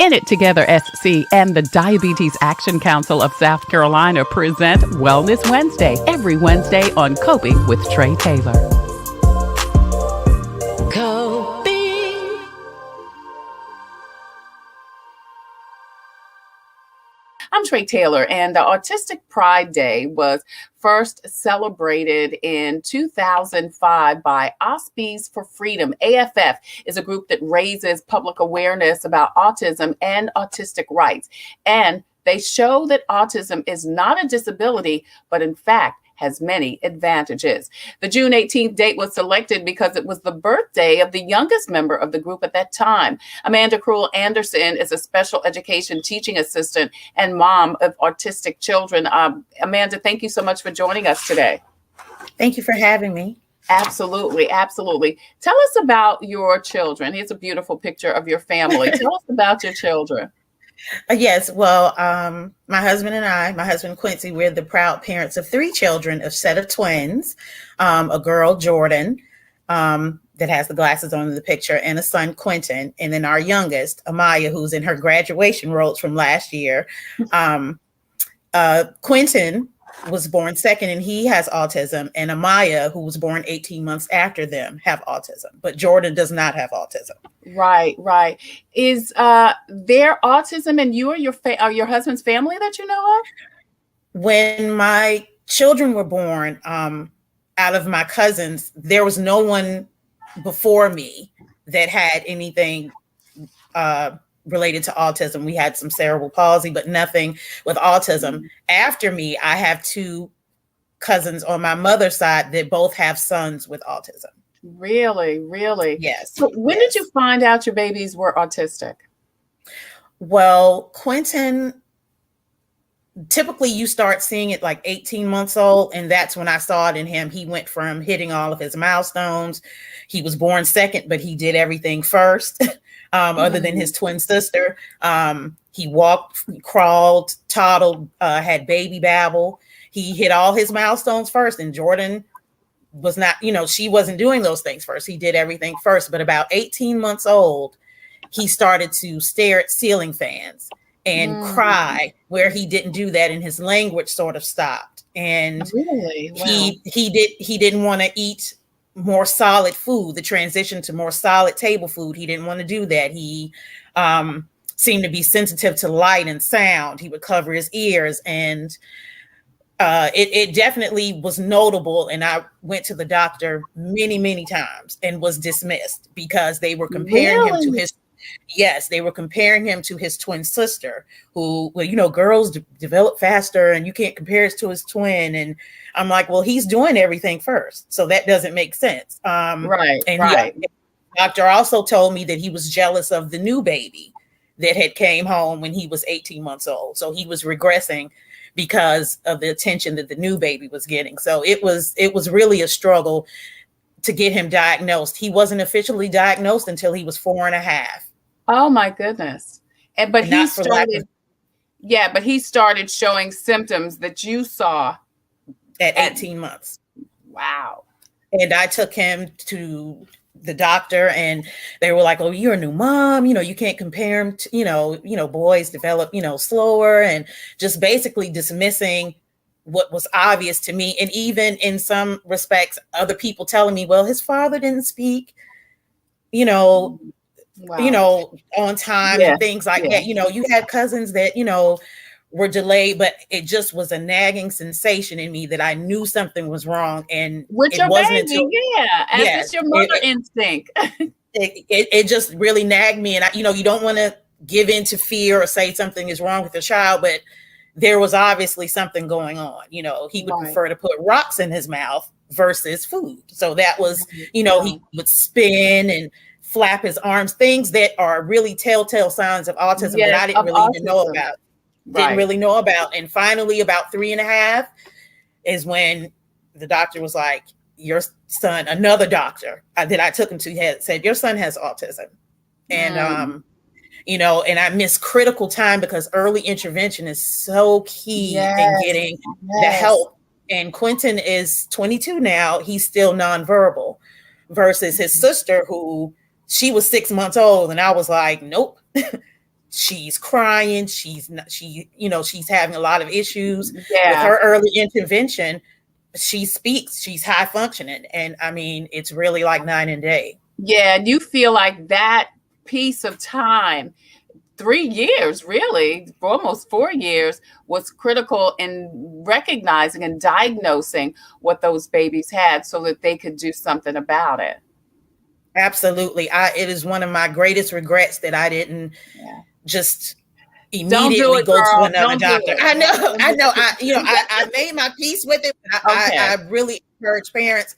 In It Together SC and the Diabetes Action Council of South Carolina present Wellness Wednesday every Wednesday on Coping with Tre Tailor. Coping. I'm Tre Tailor, and the Autistic Pride Day was first celebrated in 2005 by Auspice for Freedom. AFF is a group that raises public awareness about autism and autistic rights. And they show that autism is not a disability, but in fact, has many advantages. The June 18th date was selected because it was the birthday of the youngest member of the group at that time. Amanda Cruell Anderson is a special education teaching assistant and mom of autistic children. Amanda, thank you so much for joining us today. Thank you for having me. Absolutely, absolutely. Tell us about your children. Here's a beautiful picture of your family. Tell us about your children. Yes, well, my husband and I, my husband Quincy, we're the proud parents of 3 children, a set of twins, a girl, Jordan, that has the glasses on in the picture, and a son, Quentin, and then our youngest, Amaya, who's in her graduation robes from last year. Quentin was born second, and he has autism, and Amaya, who was born 18 months after them, have autism, but Jordan does not have autism. Right, right. Is there autism in you or your husband's family that you know of? When my children were born, out of my cousins, there was no one before me that had anything related to autism. We had some cerebral palsy, but nothing with autism. After me, I have 2 cousins on my mother's side that both have sons with autism. Really, really? Yes. So when did you find out your babies were autistic? Well, Quentin, typically you start seeing it like 18 months old, and that's when I saw it in him. He went from hitting all of his milestones. He was born second, but he did everything first, other than his twin sister. He walked, crawled, toddled, had baby babble. He hit all his milestones first, and Jordan was not, she wasn't doing those things first. He did everything first, but about 18 months old, he started to stare at ceiling fans and cry, where he didn't do that, and his language sort of stopped. And really? Wow. he didn't want to eat more solid food, the transition to more solid table food. He didn't want to do that. He seemed to be sensitive to light and sound. He would cover his ears, and it definitely was notable. And I went to the doctor many, many times and was dismissed because they were comparing him to his, they were comparing him to his twin sister, who, well, girls develop faster and you can't compare it to his twin. And I'm like, well, he's doing everything first, so that doesn't make sense. Right. And right. The doctor also told me that he was jealous of the new baby that had came home when he was 18 months old. So he was regressing because of the attention that the new baby was getting. So it was really a struggle to get him diagnosed. He wasn't officially diagnosed until he was 4.5. Oh my goodness. But he started showing symptoms that you saw at 18 months. Wow. And I took him to the doctor, and they were like, oh, you're a new mom, you can't compare him to, boys develop, slower, and just basically dismissing what was obvious to me. And even in some respects, other people telling me, well, his father didn't speak, wow. On time, and things like that. You had cousins that, were delayed, but it just was a nagging sensation in me that I knew something was wrong. And with your baby, it's your mother instinct. it just really nagged me. And you don't want to give in to fear or say something is wrong with the child, but there was obviously something going on. He would prefer to put rocks in his mouth versus food. So that was, he would spin and flap his arms, things that are really telltale signs of autism that I didn't really even know about. Didn't really know about. And finally, about 3.5 is when the doctor was like, your son, another doctor that I took him to had said, your son has autism. And, and I miss critical time because early intervention is so key in getting the help. And Quentin is 22 now. He's still nonverbal versus his sister, who she was 6 months old. And I was like, nope. she's crying, she's having a lot of issues with Yeah. her early intervention. She speaks, she's high functioning. And I mean, it's really like night and day. Yeah. And you feel like that piece of time, 3 years, really, for almost 4 years, was critical in recognizing and diagnosing what those babies had so that they could do something about it. Absolutely. It is one of my greatest regrets that I didn't just Don't do immediately it, go to girl. another Don't do doctor. it. I know. I made my peace with it. Okay. I really encourage parents,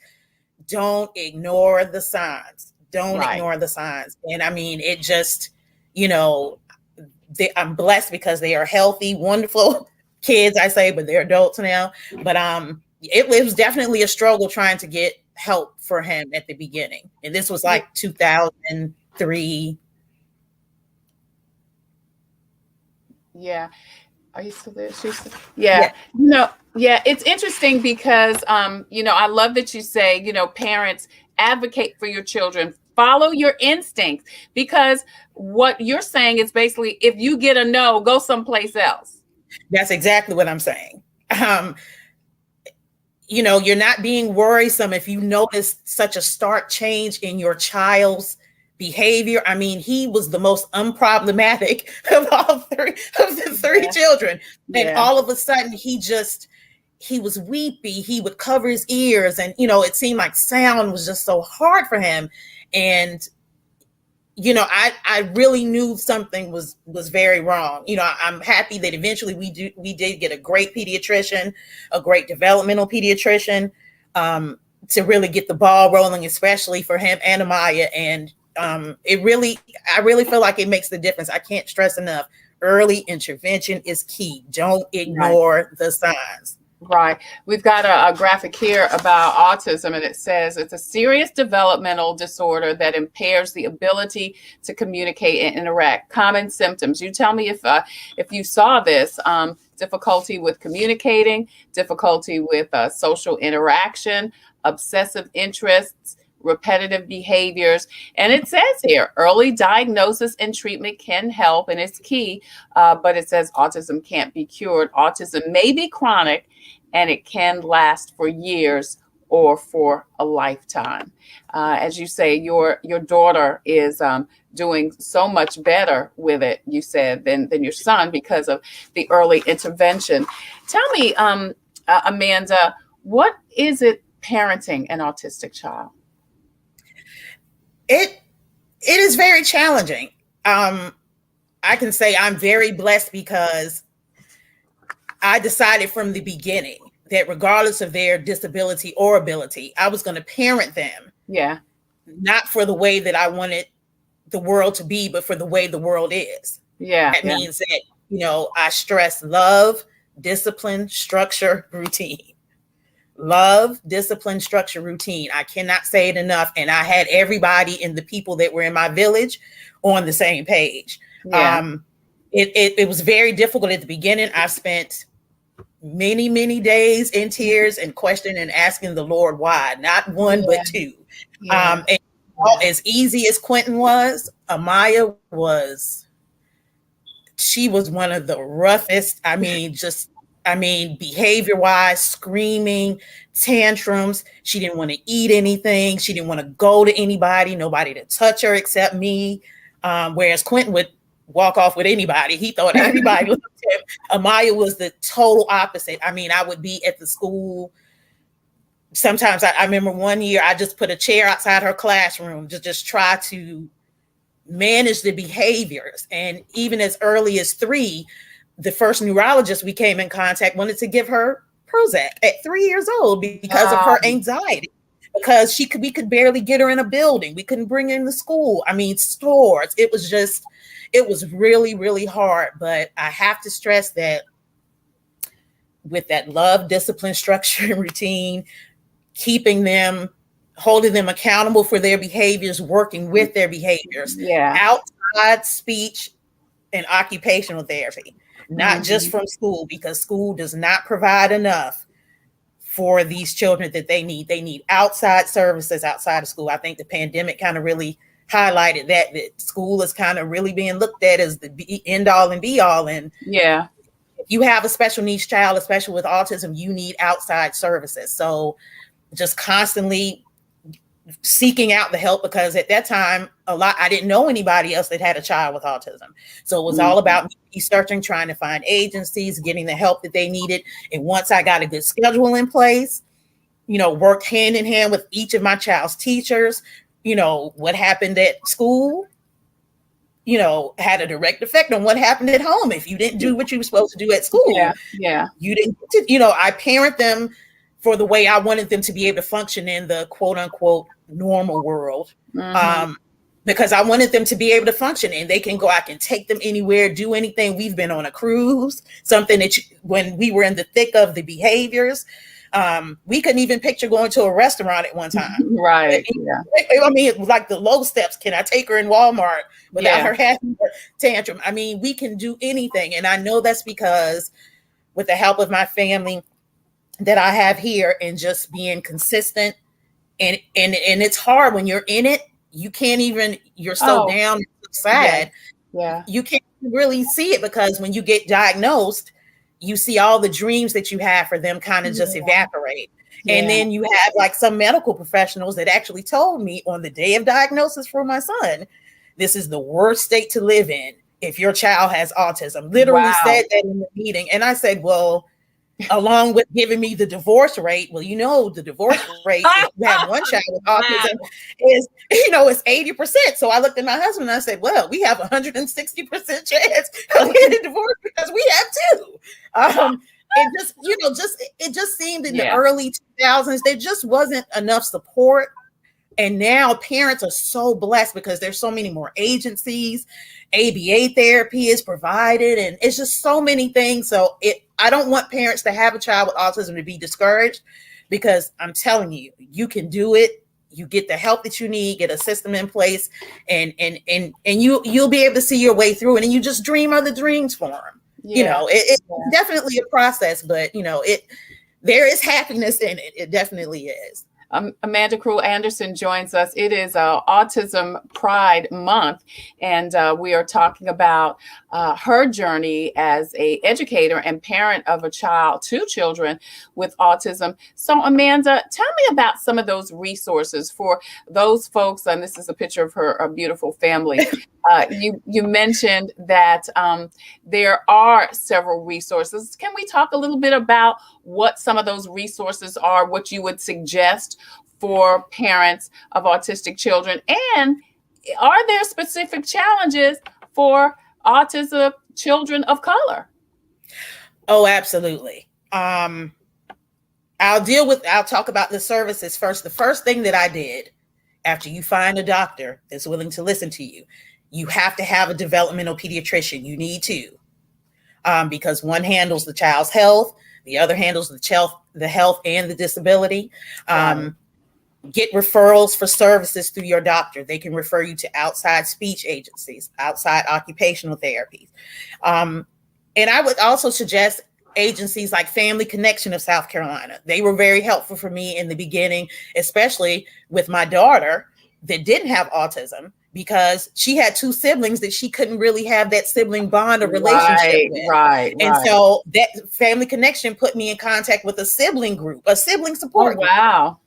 don't ignore the signs. Don't Right. ignore the signs. And I mean, it just, I'm blessed because they are healthy, wonderful kids, I say, but they're adults now. But it was definitely a struggle trying to get help for him at the beginning. And this was like 2003. Yeah. Are you still there? Yeah. Yeah. It's interesting because, I love that you say, parents, advocate for your children, follow your instincts, because what you're saying is basically, if you get a no, go someplace else. That's exactly what I'm saying. You're not being worrisome if you notice such a stark change in your child's behavior. I mean, he was the most unproblematic of the three children. And all of a sudden he was weepy. He would cover his ears, and, it seemed like sound was just so hard for him. And, I really knew something was very wrong. I'm happy that eventually we did get a great pediatrician, a great developmental pediatrician, to really get the ball rolling, especially for him and Amaya. And I really feel like it makes the difference. I can't stress enough. Early intervention is key. Don't ignore the signs. Right. We've got a graphic here about autism, and it says it's a serious developmental disorder that impairs the ability to communicate and interact. Common symptoms. You tell me if you saw this. Difficulty with communicating, difficulty with social interaction, obsessive interests, repetitive behaviors. And it says here, early diagnosis and treatment can help, and it's key, but it says autism can't be cured. Autism may be chronic, and it can last for years or for a lifetime. As you say, your daughter is doing so much better with it, you said, than your son because of the early intervention. Tell me, Amanda, what is it parenting an autistic child? It is very challenging. I can say I'm very blessed because I decided from the beginning that regardless of their disability or ability, I was going to parent them. Yeah. Not for the way that I wanted the world to be, but for the way the world is. Yeah. That means that, I stress love, discipline, structure, routine. Love, discipline, structure, routine. I cannot say it enough. And I had everybody and the people that were in my village on the same page. Yeah. It was very difficult at the beginning. I spent many, many days in tears and questioning and asking the Lord why, not one, but two. And as easy as Quentin was, Amaya she was one of the roughest. Behavior wise, screaming, tantrums. She didn't want to eat anything. She didn't want to go to anybody, nobody to touch her except me. Whereas Quentin would walk off with anybody. He thought everybody loved him. Amaya was the total opposite. I would be at the school. Sometimes I remember one year I just put a chair outside her classroom to just try to manage the behaviors. And even as early as 3, the first neurologist we came in contact wanted to give her Prozac at 3 years old because of her anxiety. Because we could barely get her in a building. We couldn't bring her in the school. Stores. It was really, really hard. But I have to stress that with that love, discipline, structure, and routine, keeping them, holding them accountable for their behaviors, working with their behaviors, outside speech and occupational therapy, not just from school, because school does not provide enough for these children that they need. They need outside services outside of school. I think the pandemic kind of really highlighted that school is kind of really being looked at as the end all and be all. And yeah, if you have a special needs child, especially with autism, you need outside services. So just constantly seeking out the help, because at that time, I didn't know anybody else that had a child with autism. So it was all about researching, trying to find agencies, getting the help that they needed. And once I got a good schedule in place, worked hand in hand with each of my child's teachers, what happened at school, had a direct effect on what happened at home. If you didn't do what you were supposed to do at school, you didn't, I parent them for the way I wanted them to be able to function in the quote unquote normal world. Because I wanted them to be able to function, and they can go, I can take them anywhere, do anything. We've been on a cruise, something that when we were in the thick of the behaviors, we couldn't even picture going to a restaurant at one time. Right. Yeah. I mean, it was like the low steps. Can I take her in Walmart without her having her tantrum? I mean, we can do anything. And I know that's because with the help of my family that I have here, and just being consistent, and it's hard when you're in it. You can't even, you're so down, sad. Yeah. You can't really see it, because when you get diagnosed, you see all the dreams that you have for them kind of just evaporate. And then you have like some medical professionals that actually told me on the day of diagnosis for my son, this is the worst state to live in if your child has autism. Literally said that in the meeting. And I said, well, along with giving me the divorce rate, the divorce rate, if you have one child with autism, is, it's 80%. So I looked at my husband and I said, well, we have 160% chance of getting divorced because we have two. It just seemed in the early 2000s, there just wasn't enough support. And now parents are so blessed because there's so many more agencies. ABA therapy is provided, and it's just so many things. So I don't want parents to have a child with autism to be discouraged, because I'm telling you, you can do it. You get the help that you need, get a system in place, and you'll be able to see your way through it, and you just dream other dreams for them. It's definitely a process, but there is happiness in it. It definitely is. Amanda Cruell Anderson joins us. It is Autism Pride Month, and we are talking about her journey as an educator and parent of two children with autism. So, Amanda, tell me about some of those resources for those folks, and this is a picture of her beautiful family. You mentioned that there are several resources. Can we talk a little bit about what some of those resources are, what you would suggest for parents of autistic children? And are there specific challenges for autism children of color? Oh, absolutely. I'll talk about the services first. The first thing that I did after you find a doctor that's willing to listen to you, you have to have a developmental pediatrician. You need to, because one handles the child's health, the other handles the health and the disability. Get referrals for services through your doctor. They can refer you to outside speech agencies, outside occupational therapies. And I would also suggest agencies like Family Connection of South Carolina. They were very helpful for me in the beginning, especially with my daughter that didn't have autism, because she had two siblings that she couldn't really have that sibling bond or relationship with. Right. So that Family Connection put me in contact with a sibling group, a sibling support group. Wow.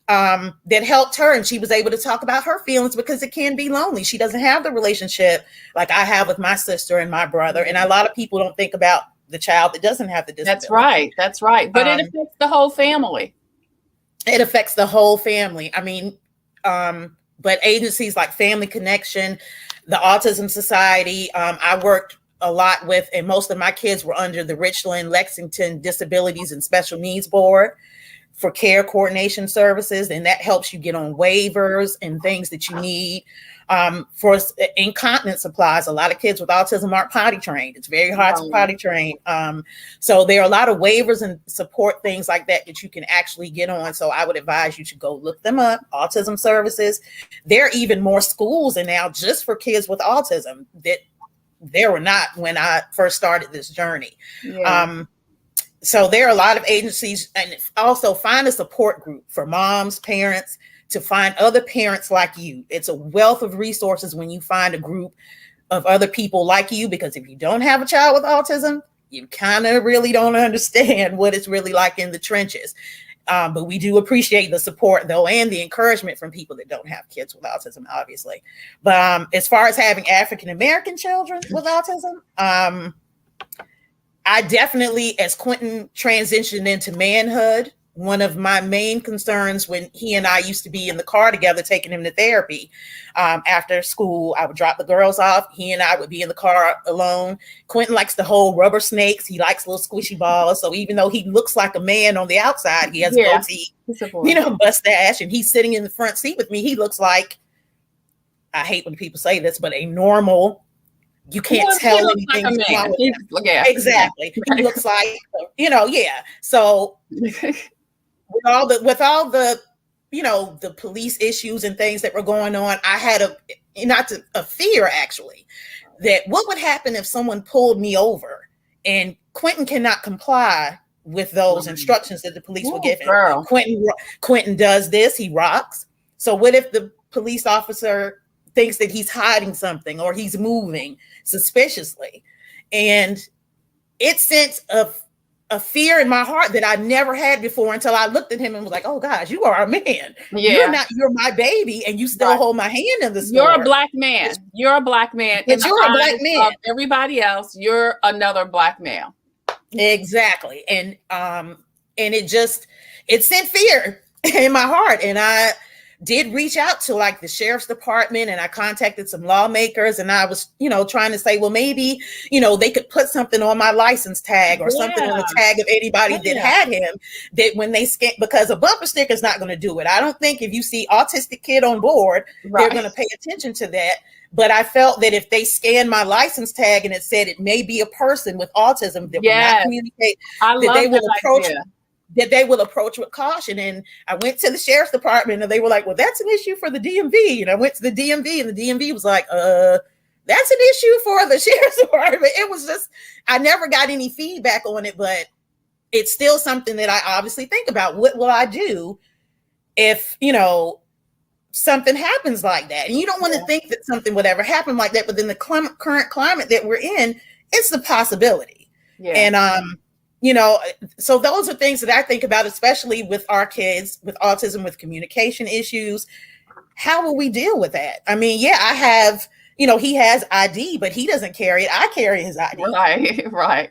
That helped her, and she was able to talk about her feelings, because it can be lonely. She doesn't have the relationship like I have with my sister and my brother. And a lot of people don't think about the child that doesn't have the disability. That's right. But it affects the whole family. It affects the whole family. I mean, but agencies like Family Connection, the Autism Society, I worked a lot with, and most of my kids were under the Richland Lexington Disabilities and Special Needs Board for care coordination services. And that helps you get on waivers and things that you need. For incontinence supplies, a lot of kids with autism aren't potty trained. It's very hard to potty train. So there are a lot of waivers and support things like that you can actually get on. So I would advise you to go look them up. Autism services. There are even more schools and now just for kids with autism that there were not when I first started this journey. So there are a lot of agencies, and also find a support group for moms, parents, to find other parents like you. It's a wealth of resources when you find a group of other people like you, because if you don't have a child with autism, you kind of really don't understand what it's really like in the trenches. But we do appreciate the support, though, and the encouragement from people that don't have kids with autism, obviously. But as far as having African-American children with autism, I definitely, as Quentin transitioned into manhood, one of my main concerns when he and I used to be in the car together, taking him to therapy, after school, I would drop the girls off. He and I would be in the car alone. Quentin likes to hold rubber snakes. He likes little squishy balls. So even though he looks like a man on the outside, he has a goatee, mustache, and he's sitting in the front seat with me. He looks like, I hate when people say this, but a normal, you can't tell anything. Like exactly. Yeah. He looks like, So with all the the police issues and things that were going on, I had a fear, actually, that what would happen if someone pulled me over, and Quentin cannot comply with those instructions that the police were giving. Quentin does this, he rocks. So what if the police officer thinks that he's hiding something or he's moving suspiciously? And it sent a fear in my heart that I never had before, until I looked at him and was like, oh gosh, you are a man. Yeah. You're my baby, and you still hold my hand in the store. You're a black man. You're a black man. But you're a black man. Of everybody else, you're another black male. Exactly. And it sent fear in my heart. And I did reach out to like the sheriff's department, and I contacted some lawmakers, and I was, trying to say, well, maybe, they could put something on my license tag or something on the tag of anybody that had him, that when they scan, because a bumper sticker is not going to do it. I don't think if you see autistic kid on board, they're going to pay attention to that. But I felt that if they scanned my license tag and it said it may be a person with autism that will not communicate, that they will approach with caution. And I went to the sheriff's department, and they were like, well, that's an issue for the DMV. And I went to the DMV, and the DMV was like, that's an issue for the sheriff's department. It was just, I never got any feedback on it, but it's still something that I obviously think about. What will I do if, something happens like that? And you don't want to think that something would ever happen like that, but in the current climate that we're in, it's a possibility. Yeah. And, so those are things that I think about, especially with our kids with autism, with communication issues. How will we deal with that? I mean, I have, he has ID, but he doesn't carry it. I carry his ID. Right.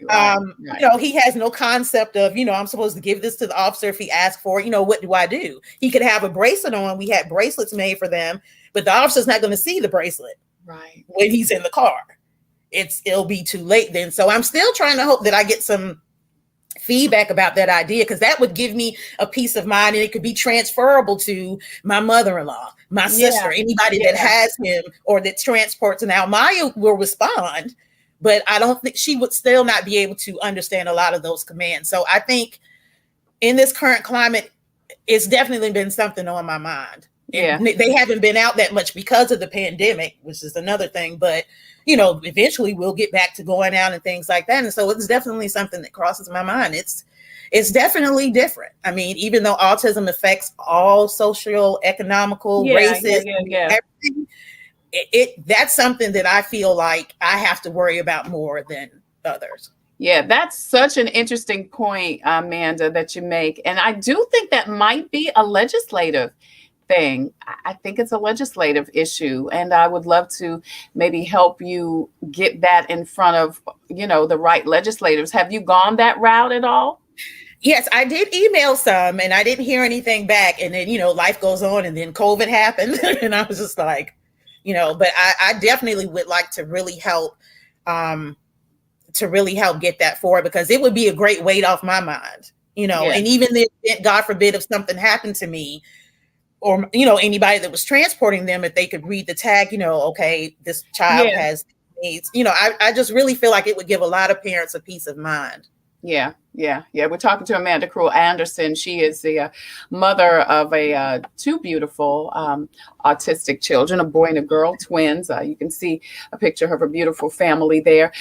He has no concept of, I'm supposed to give this to the officer if he asks for it. What do I do? He could have a bracelet on. We had bracelets made for them, but the officer's not going to see the bracelet when he's in the car. It'll be too late then. So I'm still trying to hope that I get some feedback about that idea, because that would give me a peace of mind, and it could be transferable to my mother-in-law, my sister, anybody that has him or that transports. Now Maya will respond, but I don't think she would still not be able to understand a lot of those commands. So I think in this current climate, it's definitely been something on my mind. And they haven't been out that much because of the pandemic, which is another thing, but eventually we'll get back to going out and things like that. And so it's definitely something that crosses my mind. It's definitely different. I mean, even though autism affects all social, economical, racist, everything, that's something that I feel like I have to worry about more than others. Yeah, that's such an interesting point, Amanda, that you make. And I do think that might be a legislative thing. I think it's a legislative issue, and I would love to maybe help you get that in front of, the right legislators. Have you gone that route at all? Yes, I did email some, and I didn't hear anything back. And then, life goes on, and then COVID happened, and I was just like, but I definitely would like to really help, get that forward, because it would be a great weight off my mind, and even if, God forbid, if something happened to me, or, anybody that was transporting them, if they could read the tag, okay, this child has needs, I just really feel like it would give a lot of parents a peace of mind. Yeah. We're talking to Amanda Cruell Anderson. She is the mother of two beautiful autistic children, a boy and a girl, twins. You can see a picture of her beautiful family there.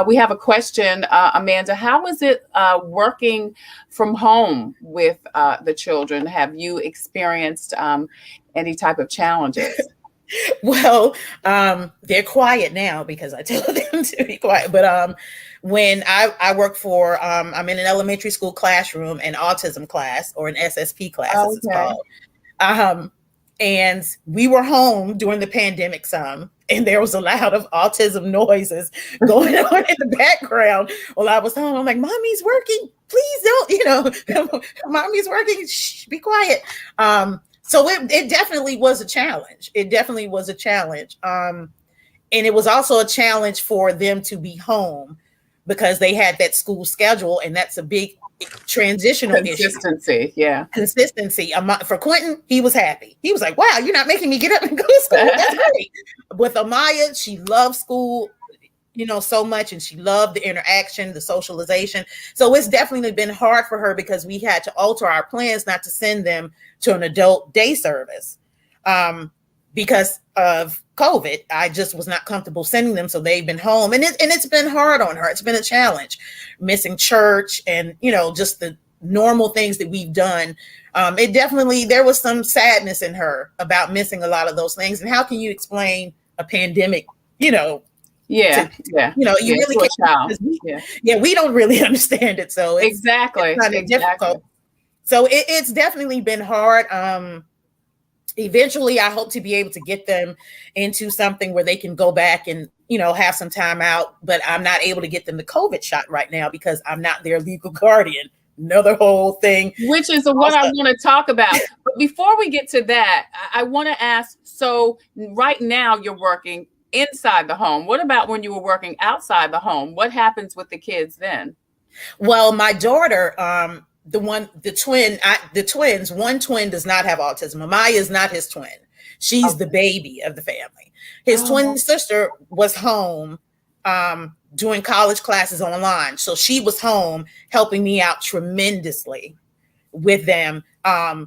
We have a question, Amanda. How is it working from home with the children? Have you experienced any type of challenges? Well, they're quiet now because I tell them to be quiet. But when I work for, I'm in an elementary school classroom, an autism class, or an SSP class, as it's Okay. called. And we were home during the pandemic and there was a lot of autism noises going on in the background while I was home. I'm like, mommy's working. Please don't, mommy's working. Shh, be quiet. So it definitely was a challenge. It definitely was a challenge. And it was also a challenge for them to be home because they had that school schedule, and that's a big transitional Consistency, issue. yeah. Consistency. For Quentin, he was happy. He was like, wow, you're not making me get up and go to school. That's great. With Amaya, she loved school, so much, and she loved the interaction, the socialization. So it's definitely been hard for her because we had to alter our plans not to send them to an adult day service because of COVID. I just was not comfortable sending them, so they've been home, and it's been hard on her. It's been a challenge, missing church and just the normal things that we've done. It definitely, there was some sadness in her about missing a lot of those things. And how can you explain a pandemic? Yeah. You really can't. We don't really understand it, so it's kind of difficult. So it's definitely been hard. Eventually, I hope to be able to get them into something where they can go back and, have some time out, but I'm not able to get them the COVID shot right now because I'm not their legal guardian. Another whole thing. Which is what I want to talk about. But before we get to that, I want to ask, so right now you're working inside the home. What about when you were working outside the home? What happens with the kids then? Well, my daughter, the twins, one twin does not have autism. Amaya is not his twin. She's the baby of the family. His twin sister was home doing college classes online. So she was home helping me out tremendously with them.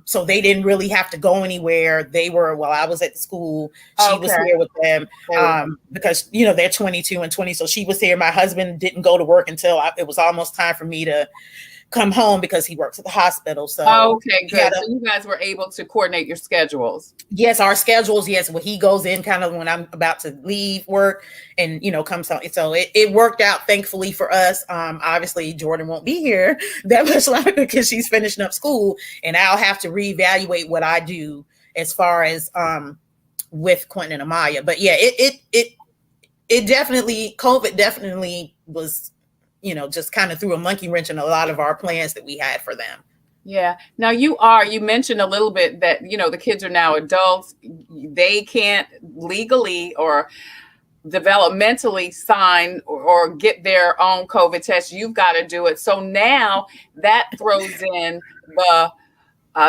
So they didn't really have to go anywhere. They were, while I was at school, she was here with them because, they're 22 and 20. So she was here. My husband didn't go to work until it was almost time for me to come home because he works at the hospital. So okay, good. So you guys were able to coordinate your schedules. Yes, our schedules. Yes, well, he goes in kind of when I'm about to leave work, and comes home. So it worked out, thankfully, for us. Obviously, Jordan won't be here that much longer because she's finishing up school, and I'll have to reevaluate what I do as far as with Quentin and Amaya. But yeah, it definitely, COVID definitely was, just kind of threw a monkey wrench in a lot of our plans that we had for them. Yeah. Now you mentioned a little bit that, the kids are now adults. They can't legally or developmentally sign or get their own COVID test. You've got to do it. So now that throws in the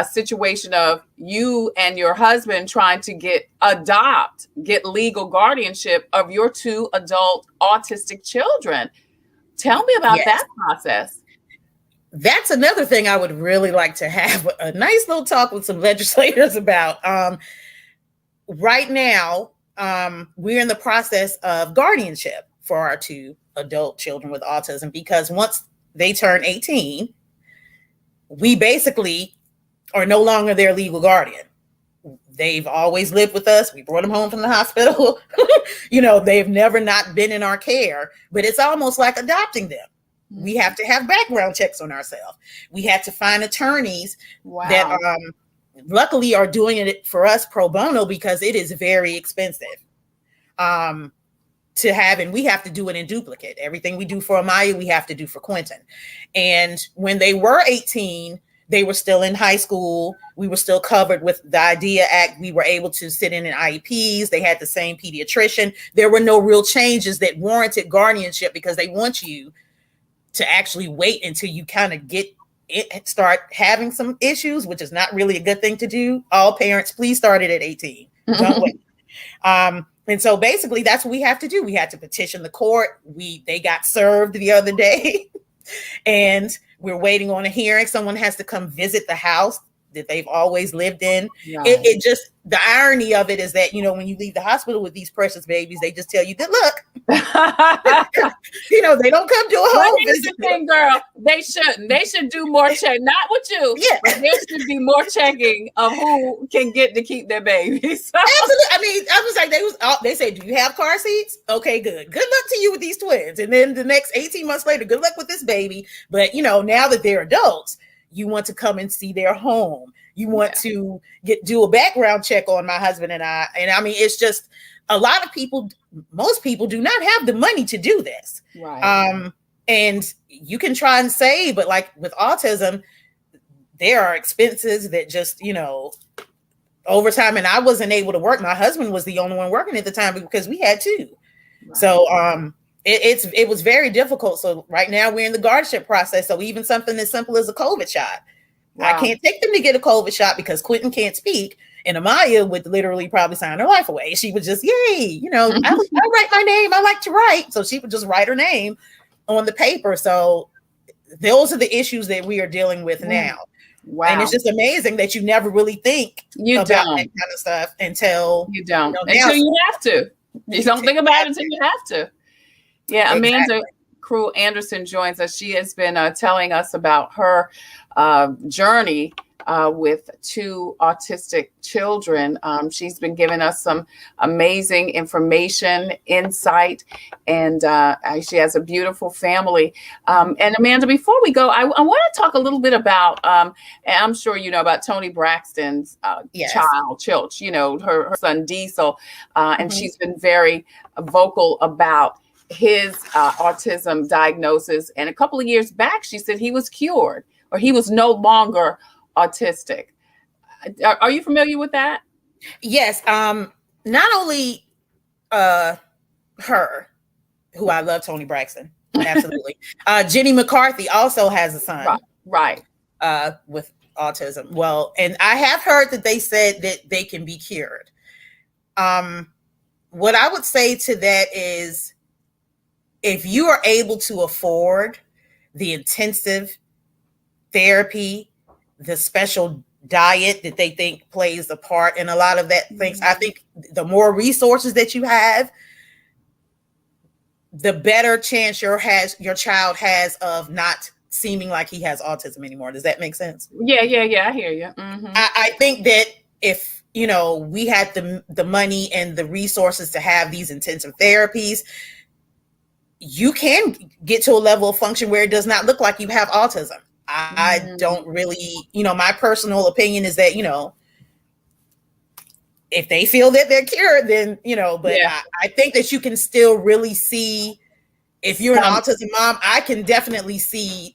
situation of you and your husband trying to get legal guardianship of your two adult autistic children. Tell me about that process. That's another thing I would really like to have a nice little talk with some legislators about. Right now, we're in the process of guardianship for our two adult children with autism, because once they turn 18, we basically are no longer their legal guardian. They've always lived with us. We brought them home from the hospital. They've never not been in our care, but it's almost like adopting them. We have to have background checks on ourselves. We had to find attorneys that luckily are doing it for us pro bono, because it is very expensive to have, and we have to do it in duplicate. Everything we do for Amaya, we have to do for Quentin. And when they were 18, they were still in high school. We were still covered with the IDEA Act. We were able to sit in IEPs. They had the same pediatrician. There were no real changes that warranted guardianship, because they want you to actually wait until you kind of start having some issues, which is not really a good thing to do. All parents, please start it at 18. Don't wait. And so basically that's what we have to do. We had to petition the court. They got served the other day and we're waiting on a hearing. Someone has to come visit the house that they've always lived in. Right. It just, the irony of it is that, you know, when you leave the hospital with these precious babies, they just tell you good luck. You know, they don't come to a home Here's visit. the thing, girl. They shouldn't. They should do more check. Not with you. Yeah. But there should be more checking of who can get to keep their babies. Absolutely. I mean, I was like, they say, do you have car seats? Okay, good. Good luck to you with these twins. And then the next 18 months later, good luck with this baby. But, you know, now that they're adults, you want to come and see their home. You want to do a background check on my husband and I. And I mean, it's just a lot of people, most people do not have the money to do this. Right. And you can try and save, but like with autism, there are expenses that just, you know, over time. And I wasn't able to work. My husband was the only one working at the time because we had two. Right. So it was very difficult. So right now we're in the guardianship process. So even something as simple as a COVID shot, wow. I can't take them to get a COVID shot because Quentin can't speak. And Amaya would literally probably sign her life away. She would just, yay, you know, I write my name. I like to write. So she would just write her name on the paper. So those are the issues that we are dealing with now. Wow. And it's just amazing that you never really think about that kind of stuff until you don't. Until you have to. You don't think about it until you have to. Yeah, Amanda Cruell Anderson joins us. She has been telling us about her journey with two autistic children. She's been giving us some amazing information, insight, and she has a beautiful family. And Amanda, before we go, I want to talk a little bit about, and I'm sure you know about Toni Braxton's child, Chilch, you know, her son Diesel, and she's been very vocal about his autism diagnosis. And a couple of years back, she said he was cured or he was no longer autistic. Are you familiar with that? Yes. Not only her, who I love, Toni Braxton, absolutely. Jenny McCarthy also has a son, right, with autism. Well, and I have heard that they said that they can be cured. What I would say to that is, if you are able to afford the intensive therapy, the special diet that they think plays a part in a lot of that things, I think the more resources that you have, the better chance your child has of not seeming like he has autism anymore. Does that make sense? Yeah. I hear you. Mm-hmm. I think that if, you know, we had the money and the resources to have these intensive therapies, you can get to a level of function where it does not look like you have autism. I don't really, you know, my personal opinion is that, you know, if they feel that they're cured, then, you know, but I think that you can still really see, if you're an autism mom, I can definitely see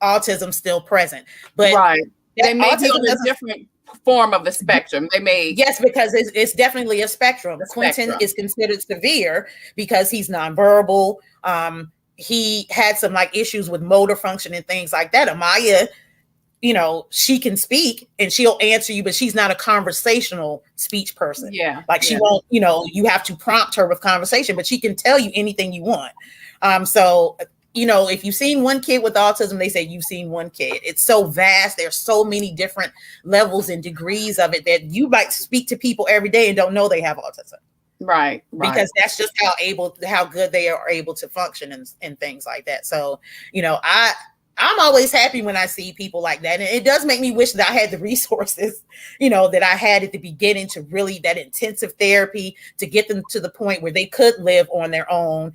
autism still present. But they may be on a different form of the spectrum. They may. Yes, because it's definitely a spectrum. Quentin is considered severe because he's nonverbal. He had some like issues with motor function and things like that. Amaya, you know, she can speak and she'll answer you, but she's not a conversational speech person. Yeah. Like she won't, you know, you have to prompt her with conversation, but she can tell you anything you want. So, you know, if you've seen one kid with autism, they say you've seen one kid. It's so vast. There's so many different levels and degrees of it that you might speak to people every day and don't know they have autism. Right. Because that's just how good they are able to function and things like that. So, you know, I'm always happy when I see people like that. And it does make me wish that I had the resources, you know, that I had at the beginning to really that intensive therapy to get them to the point where they could live on their own.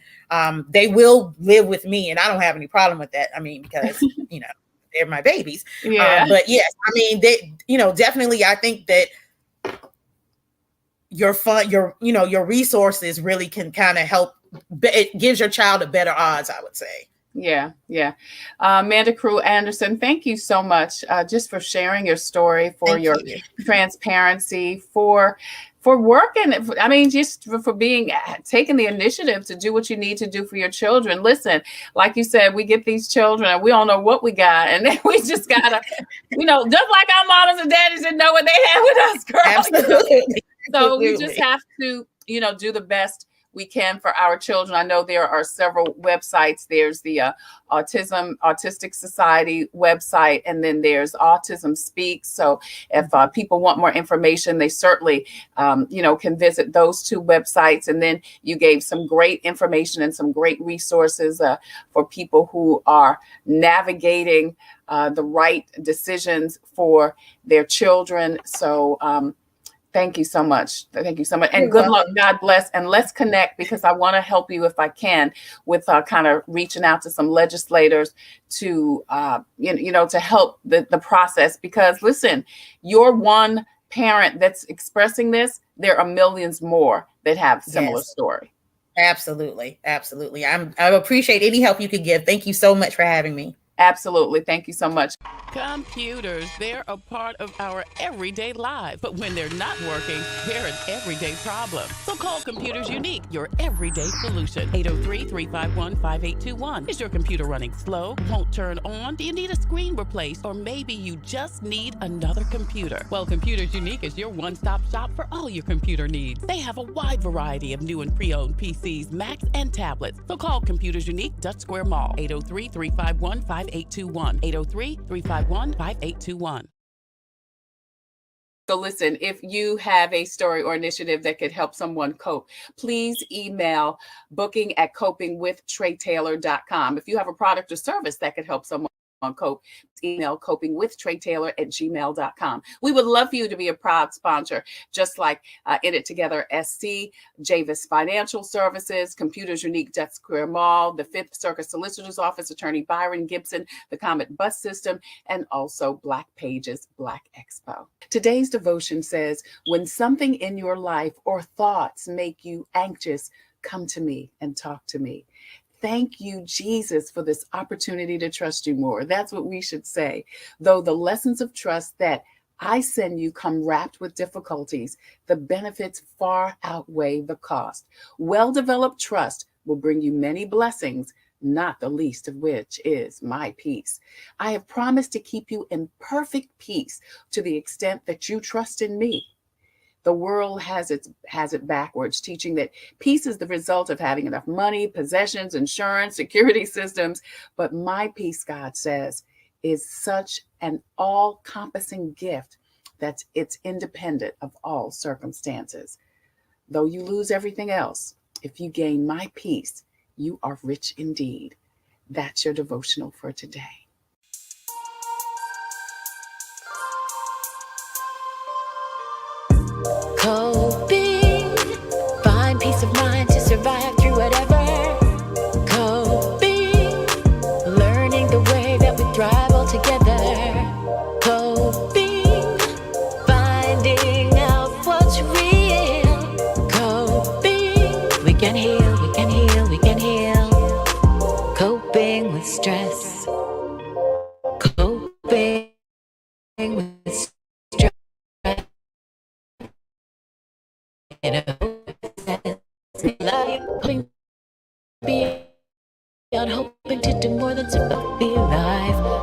They will live with me and I don't have any problem with that. I mean, because, you know, they're my babies. Yeah. But yes, I mean, they, you know, definitely, I think that your resources really can kind of help. It gives your child a better odds, I would say. Yeah. Amanda Cruell Anderson, thank you so much just for sharing your story, for your transparency, for working. I mean, just for taking the initiative to do what you need to do for your children. Listen, like you said, we get these children and we don't know what we got. And then we just gotta, you know, just like our mamas and daddies didn't know what they had with us, girl. Absolutely. So we just have to, you know, do the best we can for our children. I know there are several websites. There's the Autistic Society website, and then there's Autism Speaks. So if people want more information, they certainly, can visit those two websites. And then you gave some great information and some great resources for people who are navigating the right decisions for their children. So thank you so much. Thank you so much. And good luck. God bless. And let's connect, because I want to help you, if I can, with kind of reaching out to some legislators to, to help the process. Because listen, you're one parent that's expressing this. There are millions more that have similar story. Absolutely. Absolutely. I appreciate any help you could give. Thank you so much for having me. Absolutely. Thank you so much. Computers, they're a part of our everyday life. But when they're not working, they're an everyday problem. So call Computers Unique, your everyday solution. 803-351-5821. Is your computer running slow? Won't turn on? Do you need a screen replaced? Or maybe you just need another computer? Well, Computers Unique is your one-stop shop for all your computer needs. They have a wide variety of new and pre-owned PCs, Macs, and tablets. So call Computers Unique, Dutch Square Mall. 803-351-5821. 803-351-5821. So listen, if you have a story or initiative that could help someone cope, please email booking@copingwithtretatailor.com. If you have a product or service that could help someone cope, email copingwithtretatailor@gmail.com. We would love for you to be a proud sponsor, just like In It Together SC, Javis Financial Services, Computers Unique, Dutch Square Mall, the Fifth Circuit Solicitor's Office, Attorney Byron Gibson, the Comet Bus System, and also Black Pages Black Expo. Today's devotion says, when something in your life or thoughts make you anxious, come to me and talk to me. Thank you, Jesus, for this opportunity to trust you more. That's what we should say. Though the lessons of trust that I send you come wrapped with difficulties, the benefits far outweigh the cost. Well-developed trust will bring you many blessings, not the least of which is my peace. I have promised to keep you in perfect peace to the extent that you trust in me. The world has it backwards, teaching that peace is the result of having enough money, possessions, insurance, security systems. But my peace, God says, is such an all-encompassing gift that it's independent of all circumstances. Though you lose everything else, if you gain my peace, you are rich indeed. That's your devotional for today. Coping, find peace of mind to survive through whatever. Coping, learning the way that we thrive all together. Coping, finding out what's real. Coping, we can heal, we can heal, we can heal. Coping with stress. Coping with stress. Beyond hoping to do more than to be alive.